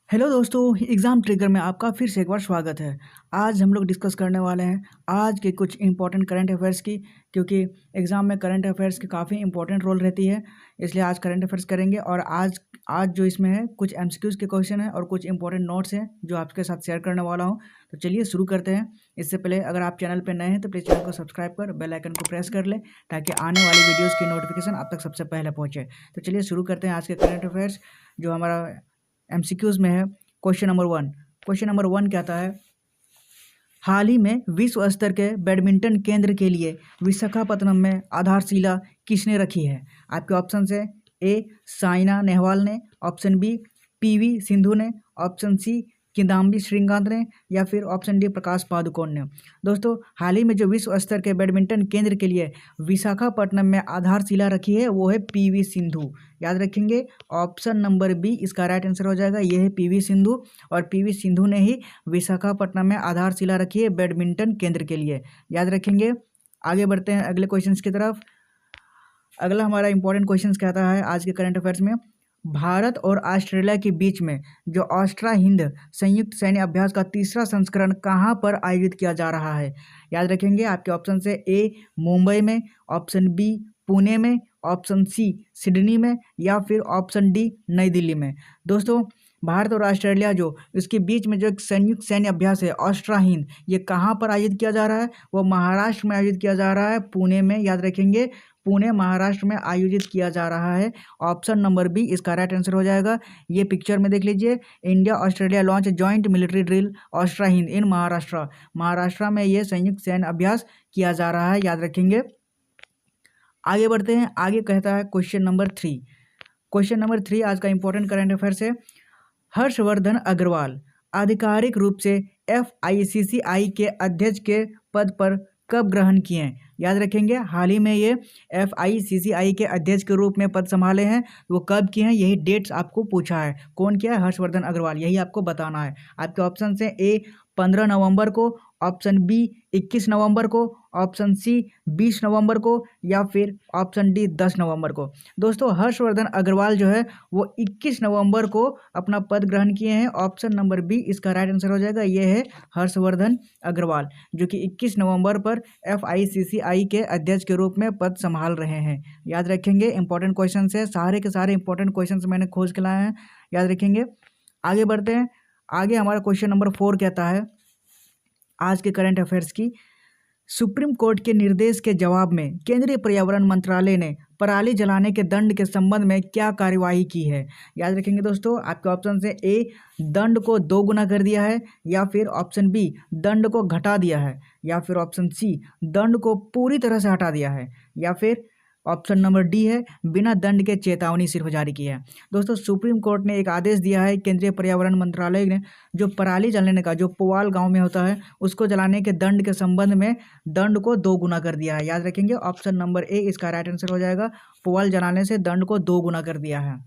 Hello दोस्तों, exam trigger में आपका फिर से एक बार स्वागत है। आज हम लोग डिस्कस करने वाले हैं आज के कुछ इंपॉर्टेंट करंट अफेयर्स की, क्योंकि एग्ज़ाम में करंट अफेयर्स की काफ़ी इंपॉर्टेंट रोल रहती है। इसलिए आज करंट अफेयर्स करेंगे और आज आज जो इसमें है कुछ एमसीक्यूज़ के क्वेश्चन हैं और कुछ इंपॉर्टेंट नोट्स हैं जो आपके साथ शेयर करने वाला हूँ। तो चलिए शुरू करते हैं। इससे पहले अगर आप चैनल पर नए हैं तो प्लीज़ चैनल को सब्सक्राइब कर बेल आइकन को प्रेस कर लें, ताकि आने वाली वीडियोज़ की नोटिफिकेशन आप तक सबसे पहले पहुँचे। तो चलिए शुरू करते हैं आज के करंट अफेयर्स जो हमारा एमसीक्यूज़ में है। क्वेश्चन नंबर 1 कहता है, हाल ही में विश्व स्तर के बैडमिंटन केंद्र के लिए विशाखापत्तनम में आधारशिला किसने रखी है? आपके ऑप्शन है ए साइना नेहवाल ने, ऑप्शन बी पीवी सिंधु ने, ऑप्शन सी किदाम्बी श्रीकांत ने, या फिर ऑप्शन डी प्रकाश पादुकोण ने। दोस्तों, हाल ही में जो विश्व स्तर के बैडमिंटन केंद्र के लिए विशाखापट्टनम में आधारशिला रखी है वो है पीवी सिंधु। याद रखेंगे, ऑप्शन नंबर बी इसका राइट आंसर हो जाएगा। ये है पीवी सिंधु और पीवी सिंधु ने ही विशाखापट्टनम में आधारशिला रखी है बैडमिंटन केंद्र के लिए। याद रखेंगे। आगे बढ़ते हैं अगले क्वेश्चन की तरफ। अगला हमारा इंपॉर्टेंट क्वेश्चन कहता है आज के करंट अफेयर्स में, भारत और ऑस्ट्रेलिया के बीच में जो ऑस्ट्रा हिंद संयुक्त सैन्य अभ्यास का तीसरा संस्करण कहाँ पर आयोजित किया जा रहा है? याद रखेंगे, आपके ऑप्शन से ए मुंबई में, ऑप्शन बी पुणे में, ऑप्शन सी सिडनी में, या फिर ऑप्शन डी नई दिल्ली में। दोस्तों, भारत और ऑस्ट्रेलिया जो इसके बीच में जो एक संयुक्त सैन्य अभ्यास है ऑस्ट्रा हिंद, ये कहाँ पर आयोजित किया जा रहा है? वो महाराष्ट्र में आयोजित किया जा रहा है, पुणे में। याद रखेंगे, पुणे महाराष्ट्र में आयोजित किया जा रहा है। ऑप्शन नंबर बी इसका राइट आंसर हो जाएगा। ये पिक्चर में देख लीजिए, India Australia launch joint military drill AustraHind in Maharashtra में ये संयुक्त सैन्य अभ्यास किया जा रहा है। याद रखेंगे। आगे बढ़ते हैं। आगे कहता है क्वेश्चन नंबर 3 आज का इंपॉर्टेंट करंट अफेयर्स है, हर्षवर्धन अग्रवाल आधिकारिक रूप से FICCI के अध्यक्ष के पद पर कब ग्रहण किए हैं? याद रखेंगे, हाल ही में ये FICCI के अध्यक्ष के रूप में पद संभाले हैं। वो कब किए हैं, यही डेट्स आपको पूछा है। कौन किया है? हर्षवर्धन अग्रवाल, यही आपको बताना है। आपके ऑप्शन से ए 15 नवंबर को, ऑप्शन बी 21 नवंबर को, ऑप्शन सी 20 नवंबर को, या फिर ऑप्शन डी 10 नवंबर को। दोस्तों, हर्षवर्धन अग्रवाल जो है वो 21 नवंबर को अपना पद ग्रहण किए हैं। ऑप्शन नंबर बी इसका राइट आंसर हो जाएगा। ये है हर्षवर्धन अग्रवाल जो कि 21 नवंबर पर FICCI के अध्यक्ष के रूप में पद संभाल रहे हैं। याद रखेंगे, इंपॉर्टेंट क्वेश्चन है, सारे के सारे इंपॉर्टेंट क्वेश्चन मैंने खोज के लाए हैं। याद रखेंगे। आगे बढ़ते हैं। आगे हमारा क्वेश्चन नंबर 4 कहता है आज के करंट अफेयर्स की, सुप्रीम कोर्ट के निर्देश के जवाब में केंद्रीय पर्यावरण मंत्रालय ने पराली जलाने के दंड के संबंध में क्या कार्यवाही की है? याद रखेंगे दोस्तों, आपके ऑप्शन से ए दंड को 2 गुना कर दिया है, या फिर ऑप्शन बी दंड को घटा दिया है, या फिर ऑप्शन सी दंड को पूरी तरह से हटा दिया है, या फिर ऑप्शन नंबर डी है बिना दंड के चेतावनी सिर्फ जारी की है। दोस्तों, सुप्रीम कोर्ट ने एक आदेश दिया है, केंद्रीय पर्यावरण मंत्रालय ने जो पराली जलाने का जो पुआल गांव में होता है उसको जलाने के दंड के संबंध में दंड को 2 गुना कर दिया है। याद रखेंगे, ऑप्शन नंबर ए इसका राइट आंसर हो जाएगा। पुआल जलाने से दंड को 2 गुना कर दिया है।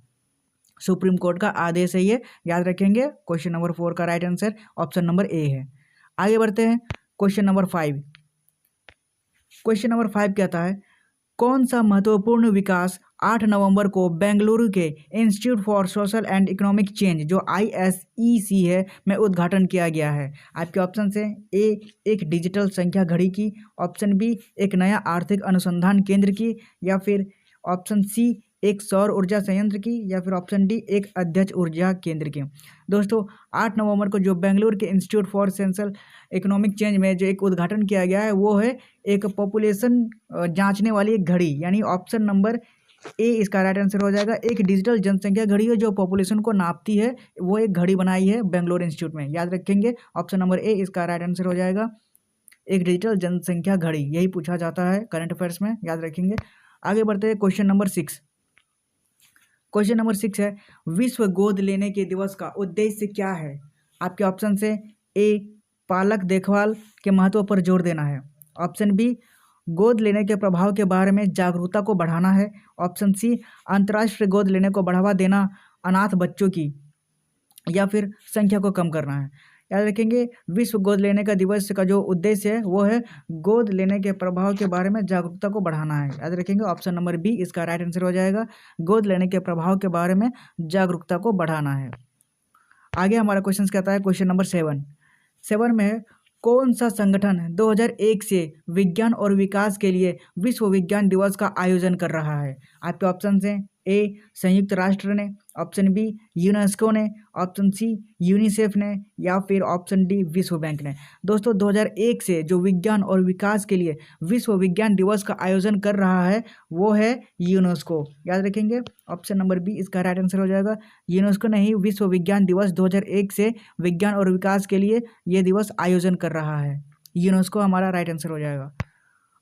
सुप्रीम कोर्ट का आदेश है ये। याद रखेंगे, क्वेश्चन नंबर 4 का right answer option number A है। आगे बढ़ते हैं। क्वेश्चन नंबर 5 कहता है, कौन सा महत्वपूर्ण विकास 8 नवंबर को बेंगलुरु के institute for social and economic change जो ISEC है में उद्घाटन किया गया है? आपके ऑप्शन से ए एक डिजिटल संख्या घड़ी की, ऑप्शन बी एक नया आर्थिक अनुसंधान केंद्र की, या फिर ऑप्शन सी एक सौर ऊर्जा संयंत्र की, या फिर ऑप्शन डी एक अध्यक्ष ऊर्जा केंद्र की। दोस्तों, 8 नवंबर को जो बेंगलुरु के institute for social economic change में जो एक उद्घाटन किया गया है वो है एक पॉपुलेशन जांचने वाली एक घड़ी, यानी ऑप्शन नंबर ए इसका राइट आंसर हो जाएगा। एक डिजिटल जनसंख्या घड़ी है जो पॉपुलेशन को नापती है, वो एक घड़ी बनाई है बेंगलुरु इंस्टीट्यूट में। याद रखेंगे, ऑप्शन नंबर ए इसका राइट आंसर हो जाएगा। एक डिजिटल जनसंख्या घड़ी, यही पूछा जाता है करंट अफेयर्स में। याद रखेंगे। आगे बढ़ते हैं। क्वेश्चन नंबर 6 है, विश्व गोद लेने के दिवस का उद्देश्य क्या है? आपके ऑप्शन से ए पालक देखभाल के महत्व पर जोर देना है, ऑप्शन बी गोद लेने के प्रभाव के बारे में जागरूकता को बढ़ाना है, ऑप्शन सी अंतर्राष्ट्रीय गोद लेने को बढ़ावा देना अनाथ बच्चों की, या फिर संख्या को कम करना है। याद रखेंगे, विश्व गोद लेने का दिवस का जो उद्देश्य है वो है गोद लेने के प्रभाव के बारे में जागरूकता को बढ़ाना है। याद रखेंगे, ऑप्शन नंबर बी इसका राइट आंसर हो जाएगा। गोद लेने के प्रभाव के बारे में जागरूकता को बढ़ाना है। आगे हमारा क्वेश्चन कहता है क्वेश्चन नंबर 7 में है, कौन सा संगठन 2001 से विज्ञान और विकास के लिए विश्व विज्ञान दिवस का आयोजन कर रहा है? आपके ऑप्शन हैं, ए संयुक्त राष्ट्र ने, ऑप्शन बी यूनेस्को ने, ऑप्शन सी यूनिसेफ ने, या फिर ऑप्शन डी विश्व बैंक ने। दोस्तों 2001 से जो विज्ञान और विकास के लिए विश्व विज्ञान दिवस का आयोजन कर रहा है वो है यूनेस्को। याद रखेंगे, ऑप्शन नंबर बी इसका राइट आंसर हो जाएगा। यूनेस्को ने ही विश्व विज्ञान दिवस 2001 से विज्ञान और विकास के लिए ये दिवस आयोजन कर रहा है। यूनेस्को हमारा राइट आंसर हो जाएगा।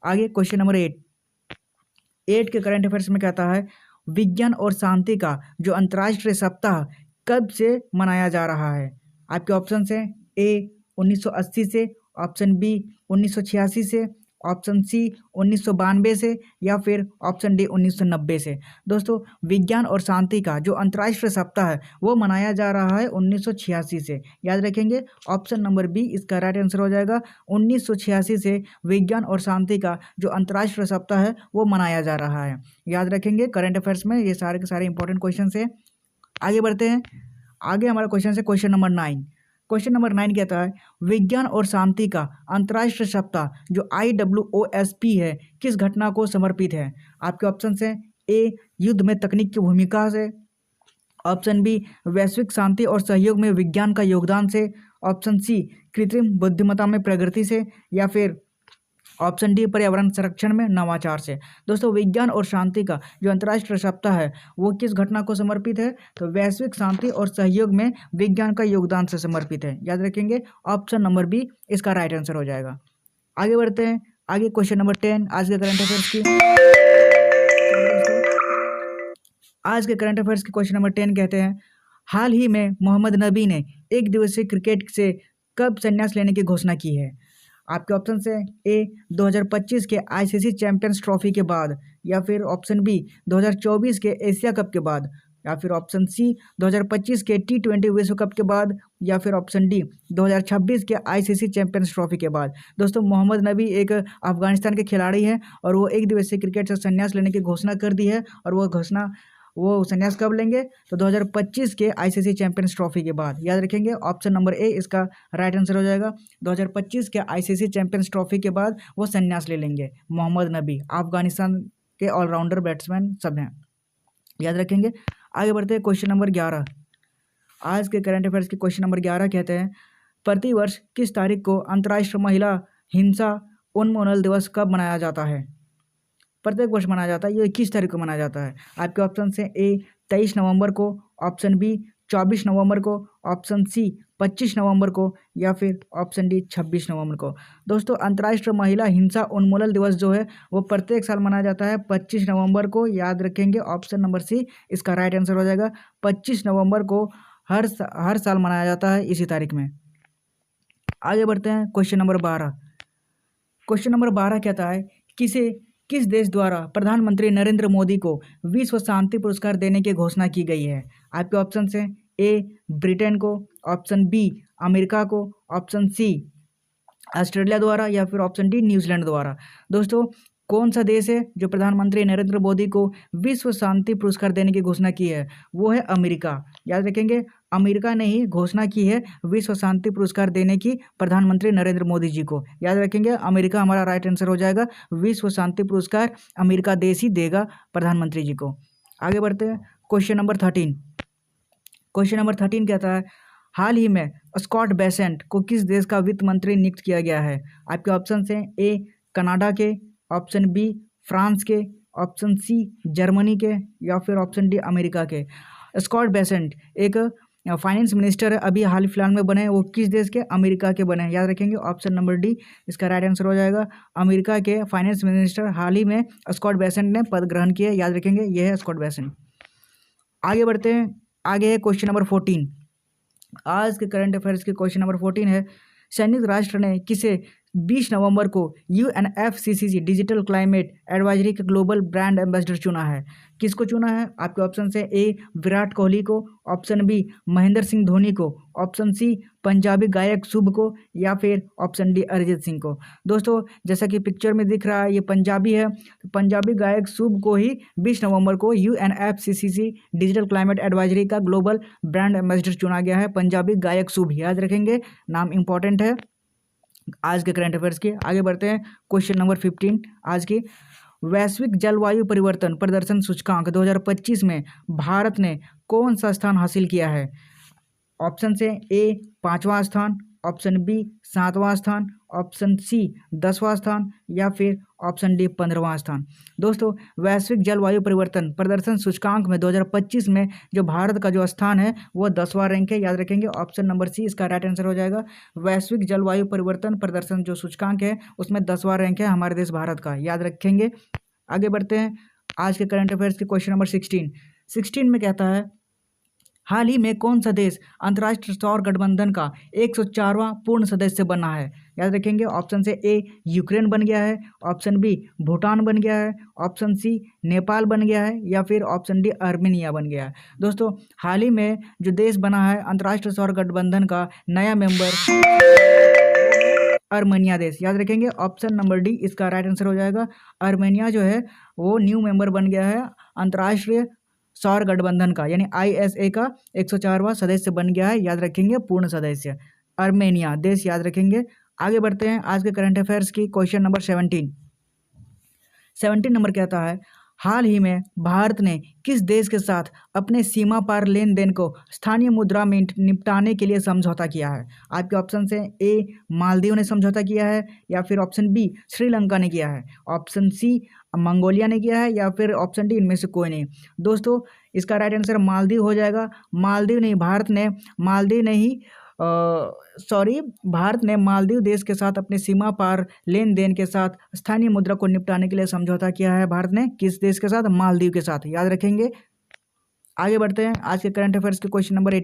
आगे क्वेश्चन नंबर 8 के करंट अफेयर्स में कहता है, विज्ञान और शांति का जो अंतर्राष्ट्रीय सप्ताह कब से मनाया जा रहा है? आपके ऑप्शन हैं, ए 1980 से, ऑप्शन बी 1986 से, ऑप्शन सी 1992 से, या फिर ऑप्शन डी 1990 से। दोस्तों विज्ञान और शांति का जो अंतर्राष्ट्रीय सप्ताह है वो मनाया जा रहा है 1986 से। याद रखेंगे, ऑप्शन नंबर बी इसका राइट आंसर हो जाएगा। 1986 से विज्ञान और शांति का जो अंतर्राष्ट्रीय सप्ताह है वो मनाया जा रहा है। याद रखेंगे, करंट अफेयर्स में ये सारे के सारे इंपॉर्टेंट क्वेश्चन है। आगे बढ़ते हैं। आगे हमारा क्वेश्चन है क्वेश्चन नंबर 9। क्वेश्चन नंबर 9 कहता है, विज्ञान और शांति का अंतर्राष्ट्रीय सप्ताह जो IWOSP है किस घटना को समर्पित है? आपके ऑप्शन हैं, ए युद्ध में तकनीक की भूमिका से, ऑप्शन बी वैश्विक शांति और सहयोग में विज्ञान का योगदान से, ऑप्शन सी कृत्रिम बुद्धिमत्ता में प्रगति से, या फिर ऑप्शन डी पर्यावरण संरक्षण में नवाचार से। दोस्तों विज्ञान और शांति का जो अंतर्राष्ट्रीय सप्ताह है वो किस घटना को समर्पित है? तो वैश्विक शांति और सहयोग में विज्ञान का योगदान से समर्पित है। याद रखेंगे, ऑप्शन नंबर बी इसका राइट आंसर हो जाएगा। आगे बढ़ते हैं। आगे क्वेश्चन नंबर 10 आज के करंट अफेयर्स की। आज के करंट अफेयर्स के क्वेश्चन नंबर 10 कहते हैं, हाल ही में मोहम्मद नबी ने एक दिवसीय क्रिकेट से कब संन्यास लेने की घोषणा की है? आपके ऑप्शन से, ए 2025 के ICC चैंपियंस ट्रॉफी के बाद, या फिर ऑप्शन बी 2024 के एशिया कप के बाद, या फिर ऑप्शन सी 2025 के T20 विश्व कप के बाद, या फिर ऑप्शन डी 2026 के ICC चैंपियंस ट्रॉफी के बाद। दोस्तों मोहम्मद नबी एक अफगानिस्तान के खिलाड़ी हैं और वो एक दिवसीय क्रिकेट से संन्यास लेने की घोषणा कर दी है। और वो संन्यास कब लेंगे? तो 2025 के ICC चैंपियंस ट्रॉफी के बाद। याद रखेंगे, ऑप्शन नंबर ए इसका राइट आंसर हो जाएगा। 2025 के ICC चैंपियंस ट्रॉफी के बाद वो संन्यास ले लेंगे। मोहम्मद नबी अफगानिस्तान के ऑलराउंडर बैट्समैन सब हैं। याद रखेंगे। आगे बढ़ते हैं क्वेश्चन नंबर 11। आज के करंट अफेयर्स के क्वेश्चन नंबर 11 कहते हैं, प्रतिवर्ष किस तारीख को अंतर्राष्ट्रीय महिला हिंसा उन्मूलन दिवस कब मनाया जाता है? प्रत्येक वर्ष मनाया जाता है, ये 21 तारीख को मनाया जाता है। आपके ऑप्शन से, ए 23 नवंबर को, ऑप्शन बी 24 नवंबर को, ऑप्शन सी 25 नवंबर को, या फिर ऑप्शन डी 26 नवंबर को। दोस्तों अंतर्राष्ट्रीय महिला हिंसा उन्मूलन दिवस जो है वो प्रत्येक साल मनाया जाता है 25 नवंबर को। याद रखेंगे, ऑप्शन नंबर सी इसका राइट आंसर हो जाएगा। 25 नवंबर को हर साल मनाया जाता है इसी तारीख में। आगे बढ़ते हैं क्वेश्चन नंबर 12। क्वेश्चन नंबर 12 कहता है, किस देश द्वारा प्रधानमंत्री नरेंद्र मोदी को विश्व शांति पुरस्कार देने की घोषणा की गई है? आपके ऑप्शन हैं, ए ब्रिटेन को, ऑप्शन बी अमेरिका को, ऑप्शन सी ऑस्ट्रेलिया द्वारा, या फिर ऑप्शन डी न्यूजीलैंड द्वारा। दोस्तों कौन सा देश है जो प्रधानमंत्री नरेंद्र मोदी को विश्व शांति पुरस्कार देने की घोषणा की है? वो है अमेरिका। याद रखेंगे, अमेरिका ने ही घोषणा की है विश्व शांति पुरस्कार देने की प्रधानमंत्री नरेंद्र मोदी जी को। याद रखेंगे, अमेरिका हमारा राइट आंसर हो जाएगा। विश्व शांति पुरस्कार अमेरिका देश ही देगा प्रधानमंत्री जी को। आगे बढ़ते हैं क्वेश्चन नंबर 13। क्वेश्चन नंबर 13 कहता है, हाल ही में स्कॉट बेसेंट को किस देश का वित्त मंत्री नियुक्त किया गया है? आपके ऑप्शन हैं, ए कनाडा के, ऑप्शन बी फ्रांस के, ऑप्शन सी जर्मनी के, या फिर ऑप्शन डी अमेरिका के। स्कॉट बेसेंट एक फाइनेंस मिनिस्टर है, अभी हाल फिलहाल में बने, वो किस देश के? अमेरिका के बने हैं। याद रखेंगे, ऑप्शन नंबर डी इसका राइट आंसर हो जाएगा। अमेरिका के फाइनेंस मिनिस्टर हाल ही में स्कॉट बेसेंट ने पद ग्रहण किया। याद रखेंगे, यह है स्कॉट बेसेंट। आगे बढ़ते हैं। आगे है क्वेश्चन नंबर 14। आज के करंट अफेयर्स के क्वेश्चन नंबर 14 है, संयुक्त राष्ट्र ने किसे 20 नवंबर को UNFCCC डिजिटल क्लाइमेट एडवाइजरी के ग्लोबल ब्रांड एम्बेसडर चुना है। किसको चुना है? आपके ऑप्शन से ए विराट कोहली को, ऑप्शन बी महेंद्र सिंह धोनी को, ऑप्शन सी पंजाबी गायक शुभ को, या फिर ऑप्शन डी अरिजीत सिंह को। दोस्तों जैसा कि पिक्चर में दिख रहा है ये पंजाबी है, तो पंजाबी गायक शुभ को ही 20 नवंबर को UNFCCC डिजिटल क्लाइमेट एडवाइजरी का ग्लोबल ब्रांड एम्बेसडर चुना गया है। पंजाबी गायक शुभ, याद रखेंगे, नाम इंपॉर्टेंट है आज के करंट अफेयर्स के। आगे बढ़ते हैं क्वेश्चन नंबर 15 आज की। वैश्विक जलवायु परिवर्तन प्रदर्शन सूचकांक 2025 में भारत ने कौन सा स्थान हासिल किया है? ऑप्शन से ए 5वां स्थान, ऑप्शन बी 7वां स्थान, ऑप्शन सी 10वां स्थान, या फिर ऑप्शन डी 15वां स्थान। दोस्तों वैश्विक जलवायु परिवर्तन प्रदर्शन सूचकांक में 2025 में जो भारत का जो स्थान है वो 10वां रैंक है, याद रखेंगे। ऑप्शन नंबर सी इसका राइट आंसर हो जाएगा। वैश्विक जलवायु परिवर्तन प्रदर्शन जो सूचकांक है उसमें 10वां रैंक है हमारे देश भारत का, याद रखेंगे। आगे बढ़ते हैं आज के करंट अफेयर्स के क्वेश्चन नंबर 16 में कहता है हाल ही में कौन सा देश अंतर्राष्ट्रीय सौर गठबंधन का 104वां पूर्ण सदस्य बना है? याद रखेंगे। ऑप्शन से ए यूक्रेन बन गया है, ऑप्शन बी भूटान बन गया है, ऑप्शन सी नेपाल बन गया है, या फिर ऑप्शन डी आर्मेनिया बन गया है। दोस्तों हाल ही में जो देश बना है अंतर्राष्ट्रीय सौर गठबंधन का नया मेंबर आर्मेनिया देश, याद रखेंगे। ऑप्शन नंबर डी इसका राइट आंसर हो जाएगा। आर्मेनिया जो है वो न्यू मेंबर बन गया है अंतर्राष्ट्रीय सौर गठबंधन का, यानी ISA का 104वां सदस्य बन गया है, याद रखेंगे, पूर्ण सदस्य आर्मेनिया देश, याद रखेंगे। आगे बढ़ते हैं आज के करंट अफेयर्स की क्वेश्चन नंबर 17 नंबर कहता है हाल ही में भारत ने किस देश के साथ अपने सीमा पार लेन देन को स्थानीय मुद्रा में निपटाने के लिए समझौता किया है? आपके ऑप्शन से ए मालदीव ने समझौता किया है, या फिर ऑप्शन बी श्रीलंका ने किया है, ऑप्शन सी मंगोलिया ने किया है, या फिर ऑप्शन डी इनमें से कोई नहीं। दोस्तों इसका राइट आंसर मालदीव हो जाएगा। मालदीव नहीं, भारत ने मालदीव देश के साथ अपने सीमा पार लेन देन के साथ स्थानीय मुद्रा को निपटाने के लिए समझौता किया है। भारत ने किस देश के साथ? मालदीव के साथ, याद रखेंगे। आगे बढ़ते हैं आज के करंट अफेयर्स के क्वेश्चन नंबर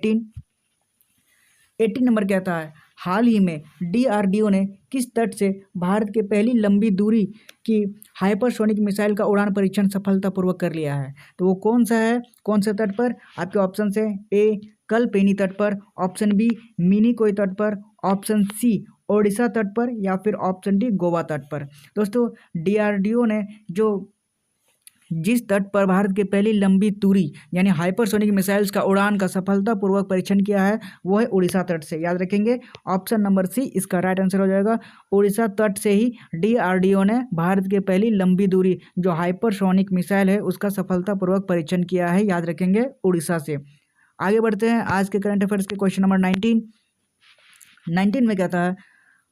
18 नंबर कहता है हाल ही में DRDO ने किस तट से भारत के पहली लंबी दूरी की हाइपरसोनिक मिसाइल का उड़ान परीक्षण सफलतापूर्वक कर लिया है? तो वो कौन सा है, कौन से तट पर? आपके ऑप्शन से ए कलपेनी तट पर, ऑप्शन बी मिनिकोय तट पर, ऑप्शन सी ओडिशा तट पर, या फिर ऑप्शन डी गोवा तट पर। दोस्तों DRDO ने जो जिस तट पर भारत की पहली लंबी दूरी यानी हाइपरसोनिक मिसाइल्स का उड़ान का सफलतापूर्वक परीक्षण किया है वो है उड़ीसा तट से, याद रखेंगे। ऑप्शन नंबर सी इसका राइट आंसर हो जाएगा। उड़ीसा तट से ही DRDO ने भारत की पहली लंबी दूरी जो हाइपरसोनिक मिसाइल है उसका सफलतापूर्वक परीक्षण किया है, याद रखेंगे, उड़ीसा से। आगे बढ़ते हैं आज के करंट अफेयर्स के क्वेश्चन नंबर 19 में कहता है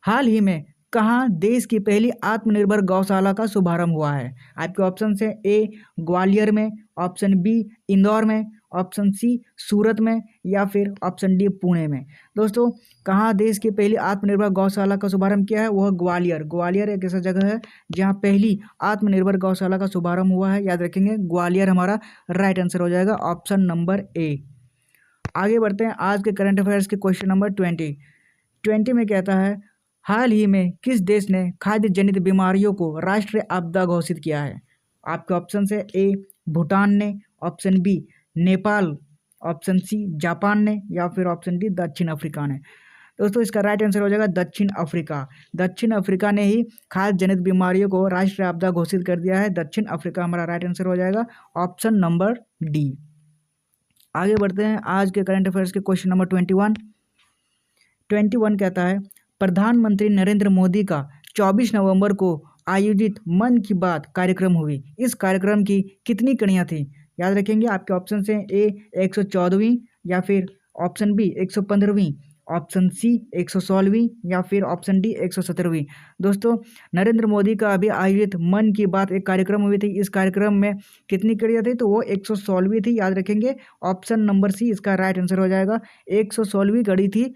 हाल ही में कहाँ देश की पहली आत्मनिर्भर गौशाला का शुभारंभ हुआ है? आपके ऑप्शन से ए ग्वालियर में, ऑप्शन बी इंदौर में, ऑप्शन सी सूरत में, या फिर ऑप्शन डी पुणे में। दोस्तों कहाँ देश की पहली आत्मनिर्भर गौशाला का शुभारंभ किया है? वह ग्वालियर। ग्वालियर एक ऐसा जगह है जहाँ पहली आत्मनिर्भर गौशाला का शुभारंभ हुआ है, याद रखेंगे। ग्वालियर हमारा राइट आंसर हो जाएगा, ऑप्शन नंबर ए। आगे बढ़ते हैं आज के करंट अफेयर्स के क्वेश्चन नंबर 20 में कहता है हाल ही में किस देश ने खाद्य जनित बीमारियों को राष्ट्रीय आपदा घोषित किया है? आपके ऑप्शन से ए भूटान ने, option B Nepal, option C Japan ने, या फिर ऑप्शन डी दक्षिण अफ्रीका ने। दोस्तों इसका राइट आंसर हो जाएगा दक्षिण अफ्रीका। दक्षिण अफ्रीका ने ही खाद्य जनित बीमारियों को राष्ट्रीय आपदा घोषित कर दिया है। दक्षिण अफ्रीका हमारा राइट आंसर हो जाएगा, ऑप्शन नंबर डी। आगे बढ़ते हैं आज के करंट अफेयर्स के क्वेश्चन नंबर 21 कहता है प्रधानमंत्री नरेंद्र मोदी का 24 नवंबर को आयोजित मन की बात कार्यक्रम हुई। इस कार्यक्रम की कितनी कड़ियाँ थी? याद रखेंगे। आपके ऑप्शन से ए 114वीं, या फिर ऑप्शन बी 115वीं, ऑप्शन सी 116वीं, या फिर ऑप्शन डी 117वीं। दोस्तों नरेंद्र मोदी का अभी आयोजित मन की बात एक कार्यक्रम हुई थी। इस कार्यक्रम में कितनी कड़ियाँ थी? तो वो 116वीं थी, याद रखेंगे। ऑप्शन नंबर सी इसका राइट आंसर हो जाएगा। 116वीं कड़ी थी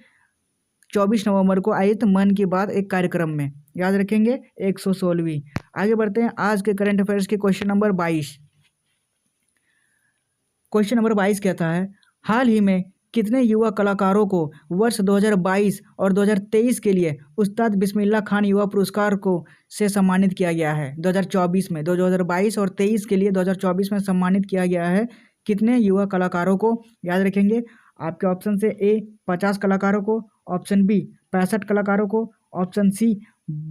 24 नवंबर को आयोजित मन की बात एक कार्यक्रम में, याद रखेंगे, 116वीं। आगे बढ़ते हैं आज के करंट अफेयर्स के क्वेश्चन नंबर 22 कहता है हाल ही में कितने युवा कलाकारों को वर्ष 2022 और 2023 के लिए उस्ताद बिस्मिल्लाह खान युवा पुरस्कार को से सम्मानित किया गया है? 2024 में 2022 और 23 के लिए 2024 में सम्मानित किया गया है कितने युवा कलाकारों को? याद रखेंगे आपके ऑप्शन से ए 50 कलाकारों को, ऑप्शन बी 65 कलाकारों को, ऑप्शन सी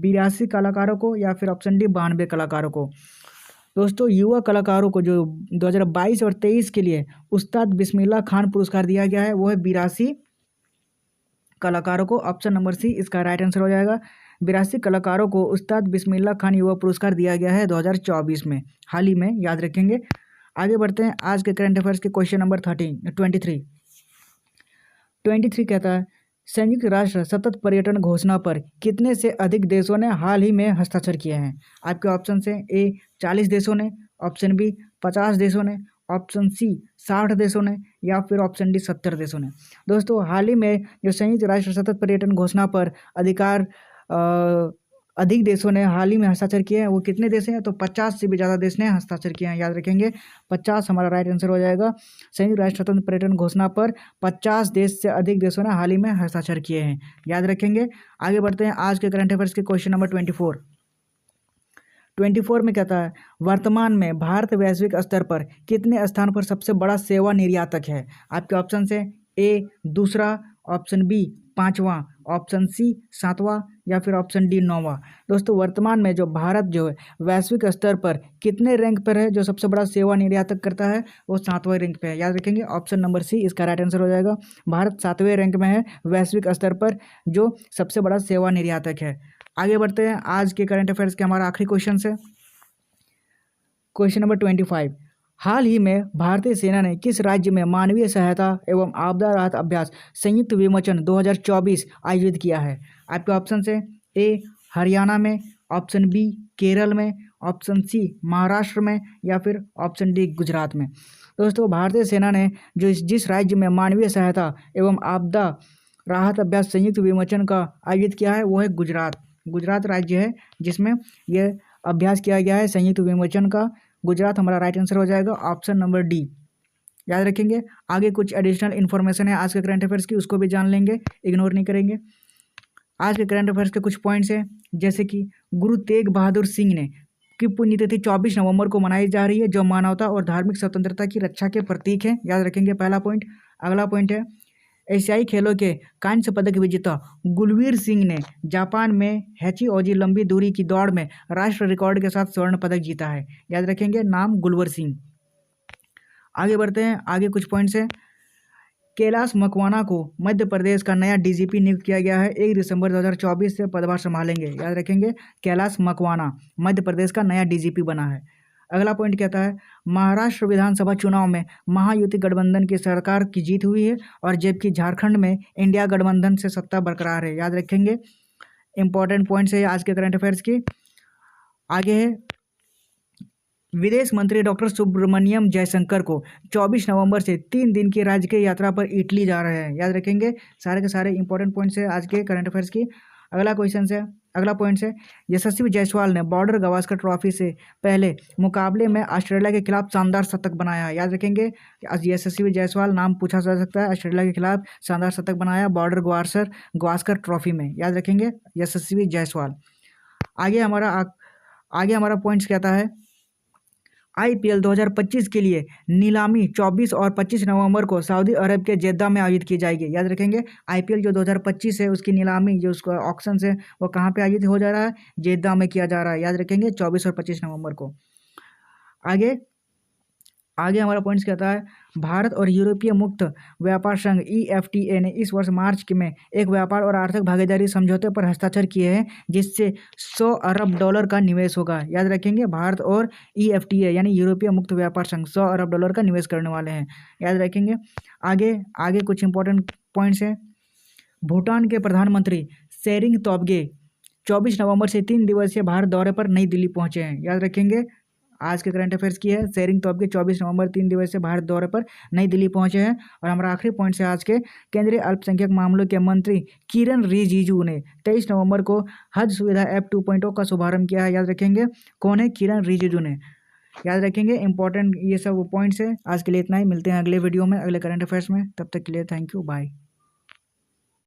82 कलाकारों को, या फिर ऑप्शन डी 92 कलाकारों को। दोस्तों युवा कलाकारों को जो 2022 और 23 के लिए उस्ताद बिस्मिल्लाह खान पुरस्कार दिया गया है वो है 82 कलाकारों को। ऑप्शन नंबर सी इसका राइट आंसर हो जाएगा। 82 कलाकारों को उस्ताद बिस्मिल्लाह खान युवा पुरस्कार दिया गया है 2024 में, हाल ही में, याद रखेंगे। आगे बढ़ते हैं आज के करंट अफेयर्स के क्वेश्चन नंबर 23 कहता है संयुक्त राष्ट्र सतत पर्यटन घोषणा पर कितने से अधिक देशों ने हाल ही में हस्ताक्षर किए हैं? आपके ऑप्शन से ए 40 देशों ने, ऑप्शन बी 50 देशों ने, ऑप्शन सी 60 देशों ने, या फिर ऑप्शन डी 70 देशों ने। दोस्तों हाल ही में जो संयुक्त राष्ट्र सतत पर्यटन घोषणा पर अधिक देशों ने हाल ही में हस्ताक्षर किए हैं वो कितने देश हैं? तो 50 से भी ज़्यादा देश ने हस्ताक्षर किए हैं, याद रखेंगे। 50 हमारा राइट आंसर हो जाएगा। संयुक्त राष्ट्र स्वतंत्र पर्यटन घोषणा पर 50 देश से अधिक देशों ने हाल ही में हस्ताक्षर किए हैं, याद रखेंगे। आगे बढ़ते हैं आज के करंट अफेयर्स के क्वेश्चन नंबर 24 में कहता है वर्तमान में भारत वैश्विक स्तर पर कितने स्थान पर सबसे बड़ा सेवा निर्यातक है? आपके ऑप्शन से ए दूसरा, ऑप्शन बी 5वां, ऑप्शन सी 7वां, या फिर ऑप्शन डी 9वां। दोस्तों वर्तमान में जो भारत जो है वैश्विक स्तर पर कितने रैंक पर है, जो सबसे बड़ा सेवा निर्यातक करता है वो 7वें रैंक पे है, याद रखेंगे। ऑप्शन नंबर सी इसका राइट आंसर हो जाएगा। भारत 7वें रैंक में है वैश्विक स्तर पर जो सबसे बड़ा सेवा निर्यातक है। आगे बढ़ते हैं आज के करंट अफेयर्स के हमारा आखिरी क्वेश्चन से, क्वेश्चन नंबर 25। हाल ही में भारतीय सेना ने किस राज्य में मानवीय सहायता एवं आपदा राहत अभ्यास संयुक्त विमोचन 2024 आयोजित किया है? आपके ऑप्शन से ए हरियाणा में, ऑप्शन बी केरल में, ऑप्शन सी महाराष्ट्र में, या फिर ऑप्शन डी गुजरात में। दोस्तों भारतीय सेना ने जिस राज्य में मानवीय सहायता एवं आपदा राहत अभ्यास संयुक्त विमोचन का आयोजित किया है वो है गुजरात। गुजरात राज्य है जिसमें यह अभ्यास किया गया है संयुक्त विमोचन का। गुजरात हमारा राइट आंसर हो जाएगा, ऑप्शन नंबर डी, याद रखेंगे। आगे कुछ एडिशनल इन्फॉर्मेशन है आज के करंट अफेयर्स की, उसको भी जान लेंगे, इग्नोर नहीं करेंगे। आज के करंट अफेयर्स के कुछ पॉइंट्स हैं जैसे कि गुरु तेग बहादुर सिंह ने की पुण्यतिथि 24 नवंबर को मनाई जा रही है जो मानवता और धार्मिक स्वतंत्रता की रक्षा के प्रतीक है, याद रखेंगे, पहला पॉइंट। अगला पॉइंट है एशियाई खेलों के कांस्य पदक विजेता गुलवीर सिंह ने जापान में हैची-ओजी लंबी दूरी की दौड़ में राष्ट्रीय रिकॉर्ड के साथ स्वर्ण पदक जीता है, याद रखेंगे, नाम गुलवीर सिंह। आगे बढ़ते हैं, आगे कुछ पॉइंट्स हैं। कैलाश मकवाना को मध्य प्रदेश का नया डीजीपी नियुक्त किया गया है, 1 दिसंबर 2024 से पदभार संभालेंगे, याद रखेंगे। कैलाश मकवाना मध्य प्रदेश का नया डीजीपी बना है। अगला पॉइंट कहता है महाराष्ट्र विधानसभा चुनाव में महायुति गठबंधन की सरकार की जीत हुई है और जबकि झारखंड में इंडिया गठबंधन से सत्ता बरकरार है, याद रखेंगे। इंपॉर्टेंट पॉइंट्स है आज के करंट अफेयर्स की। आगे है विदेश मंत्री डॉक्टर सुब्रमण्यम जयशंकर को 24 नवंबर से 3 दिन की राजकीय यात्रा पर इटली जा रहे हैं, याद रखेंगे। सारे के सारे इंपॉर्टेंट पॉइंट्स है आज के करंट अफेयर्स की। अगला पॉइंट है यशस्वी जायसवाल ने बॉर्डर गावस्कर ट्रॉफी से पहले मुकाबले में ऑस्ट्रेलिया के खिलाफ शानदार शतक बनाया, याद रखेंगे। यशस्वी जायसवाल नाम पूछा जा सकता है, ऑस्ट्रेलिया के खिलाफ शानदार शतक बनाया बॉर्डर गावस्कर ट्रॉफी में, याद रखेंगे, यशस्वी जायसवाल। आगे हमारा पॉइंट्स कहता है आईपीएल 2025 के लिए नीलामी 24 और 25 नवंबर को सऊदी अरब के जेद्दा में आयोजित की जाएगी, याद रखेंगे। आईपीएल जो 2025 है उसकी नीलामी जो उसका ऑक्शन है वो कहाँ पे आयोजित हो जा रहा है? जेद्दा में किया जा रहा है, याद रखेंगे, 24 और 25 नवंबर को। आगे हमारा पॉइंट्स कहता है भारत और यूरोपीय मुक्त व्यापार संघ EFTA ने इस वर्ष मार्च में एक व्यापार और आर्थिक भागीदारी समझौते पर हस्ताक्षर किए हैं जिससे $100 अरब का निवेश होगा, याद रखेंगे। भारत और EFTA यानी यूरोपीय मुक्त व्यापार संघ $100 अरब का निवेश करने वाले हैं, याद रखेंगे। आगे कुछ इंपॉर्टेंट पॉइंट्स हैं। भूटान के प्रधानमंत्री शेरिंग तोब्गे 24 नवंबर से 3 दिवसीय भारत दौरे पर नई दिल्ली पहुंचे हैं, याद रखेंगे। आज के करंट अफेयर्स की है शेरिंग तोब्गे 24 नवंबर 3 दिवसीय भारत दौरे पर नई दिल्ली पहुंचे हैं। और हमारा आखिरी पॉइंट है आज के केंद्रीय अल्पसंख्यक मामलों के मंत्री किरण रिजिजू ने 23 नवंबर को हज सुविधा ऐप 2.0 का शुभारंभ किया है, याद रखेंगे। कौन है? किरण रिजिजू ने याद रखेंगे इंपॉर्टेंट ये सब पॉइंट्स है। आज के लिए इतना ही, मिलते हैं अगले वीडियो में, अगले करंट अफेयर्स में। तब तक के लिए थैंक यू, बाय।